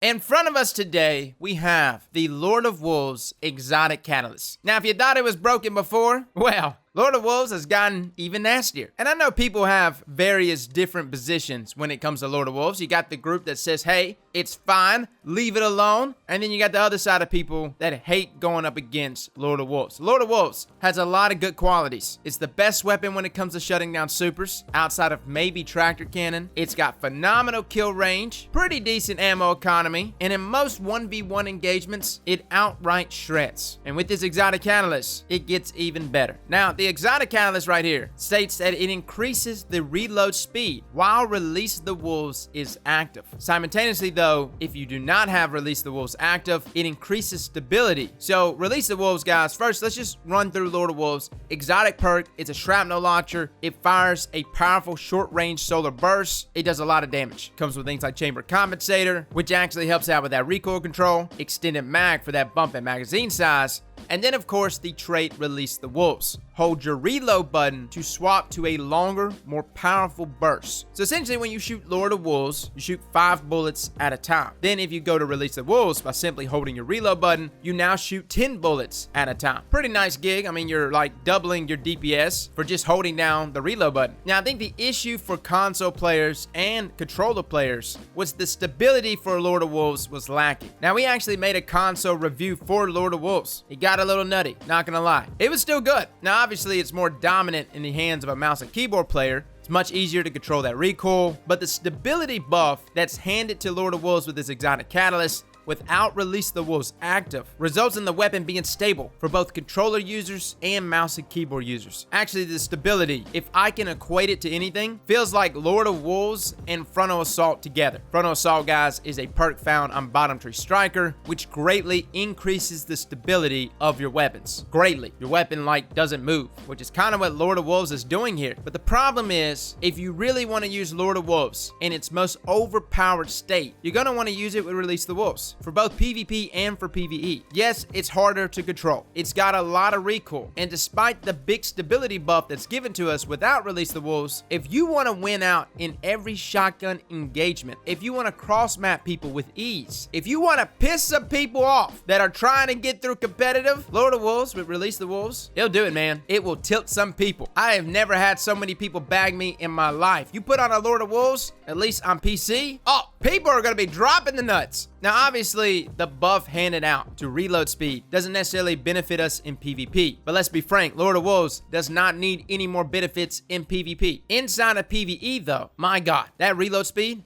In front of us today, we have the Lord of Wolves Exotic Catalyst. Now, if you thought it was broken before, well, Lord of Wolves has gotten even nastier. And I know people have various different positions when it comes to Lord of Wolves. You got the group that says, hey, it's fine, leave it alone. And then you got the other side of people that hate going up against Lord of Wolves. Lord of Wolves has a lot of good qualities. It's the best weapon when it comes to shutting down supers, outside of maybe tractor cannon. It's got phenomenal kill range, pretty decent ammo economy, and in most 1v1 engagements, it outright shreds. And with this Exotic Catalyst, it gets even better. Now, the Exotic Catalyst right here states that it increases the reload speed while Release the Wolves is active. Simultaneously though, if you do not have Release the Wolves active, it increases stability. So Release the Wolves, guys, first let's just run through Lord of Wolves. Exotic perk, it's a shrapnel launcher. It fires a powerful short-range solar burst. It does a lot of damage. Comes with things like chamber compensator, which actually helps out with that recoil control, extended mag for that bump in magazine size, and then of course the trait Release the Wolves. Hold your reload button to swap to a longer, more powerful burst. So essentially when you shoot Lord of Wolves, you shoot 5 bullets at a time. Then if you go to Release the Wolves by simply holding your reload button, you now shoot 10 bullets at a time. Pretty nice gig. I mean, you're like doubling your DPS for just holding down the reload button. Now I think the issue for console players and controller players was the stability for Lord of Wolves was lacking. Now we actually made a console review for Lord of Wolves. It got a little nutty, not gonna lie. It was still good. Now obviously it's more dominant in the hands of a mouse and keyboard player. It's much easier to control that recoil, but the stability buff that's handed to Lord of Wolves with this Exotic Catalyst without Release the Wolves active results in the weapon being stable for both controller users and mouse and keyboard users. Actually, the stability, if I can equate it to anything, feels like Lord of Wolves and Frontal Assault together. Frontal Assault, guys, is a perk found on Bottom Tree Striker, which greatly increases the stability of your weapons. Greatly. Your weapon, like, doesn't move, which is kind of what Lord of Wolves is doing here. But the problem is, if you really want to use Lord of Wolves in its most overpowered state, you're going to want to use it with Release the Wolves. For both PvP and for PvE. Yes, it's harder to control. It's got a lot of recoil. And despite the big stability buff that's given to us without Release the Wolves, if you want to win out in every shotgun engagement, if you want to cross-map people with ease, if you want to piss some people off that are trying to get through competitive, Lord of Wolves with Release the Wolves, it'll do it, man. It will tilt some people. I have never had so many people bag me in my life. You put on a Lord of Wolves, at least on PC, oh, people are going to be dropping the nuts. Now, obviously, the buff handed out to reload speed doesn't necessarily benefit us in PvP. But let's be frank, Lord of Wolves does not need any more benefits in PvP. Inside of PvE, though, my God, that reload speed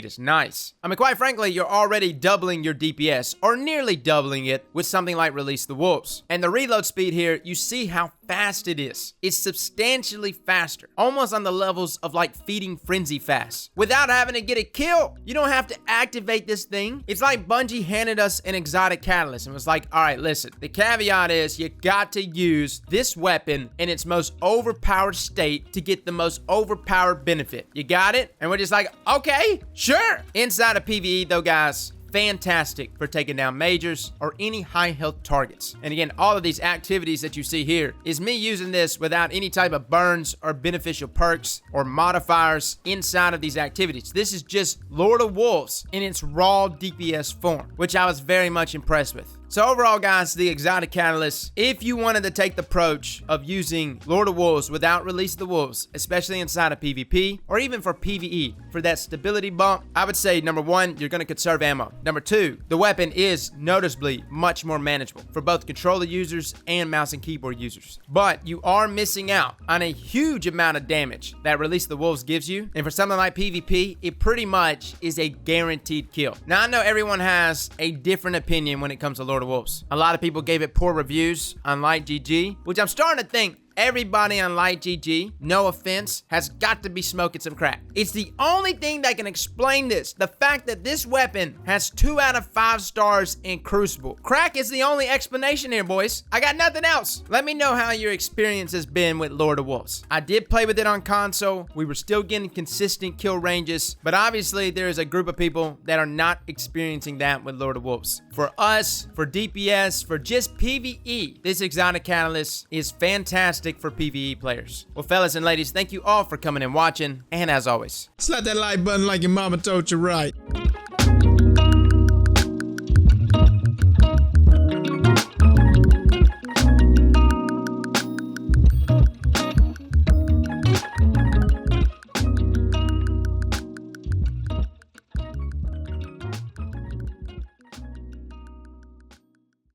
is nice. I mean, quite frankly, you're already doubling your DPS, or nearly doubling it, with something like Release the Wolves. And the reload speed here, you see how fast it is. It's substantially faster, almost on the levels of like Feeding Frenzy fast, without having to get a kill. You don't have to activate this thing. It's like Bungie handed us an Exotic Catalyst and was like, all right, listen, the caveat is you got to use this weapon in its most overpowered state to get the most overpowered benefit. You got it? And we're just like, okay, sure. Inside of PvE though, guys, fantastic for taking down majors or any high health targets. And again, all of these activities that you see here is me using this without any type of burns or beneficial perks or modifiers inside of these activities. This is just Lord of Wolves in its raw DPS form, which I was very much impressed with. So overall, guys, the Exotic Catalyst, if you wanted to take the approach of using Lord of Wolves without Release the Wolves, especially inside of PvP or even for PvE, for that stability bump, I would say, number one, you're going to conserve ammo. Number two, the weapon is noticeably much more manageable for both controller users and mouse and keyboard users. But you are missing out on a huge amount of damage that Release the Wolves gives you. And for something like PvP, it pretty much is a guaranteed kill. Now, I know everyone has a different opinion when it comes to Lord of Wolves. A lot of people gave it poor reviews on LightGG, which I'm starting to think everybody on LightGG, no offense, has got to be smoking some crack. It's the only thing that can explain this. The fact that this weapon has 2 out of 5 stars in Crucible. Crack is the only explanation here, boys. I got nothing else. Let me know how your experience has been with Lord of Wolves. I did play with it on console. We were still getting consistent kill ranges, but obviously there is a group of people that are not experiencing that with Lord of Wolves. For us, for DPS, for just PvE, this Exotic Catalyst is fantastic for PvE players. Well, fellas and ladies, thank you all for coming and watching, and as always, slap that like button like your mama told you right.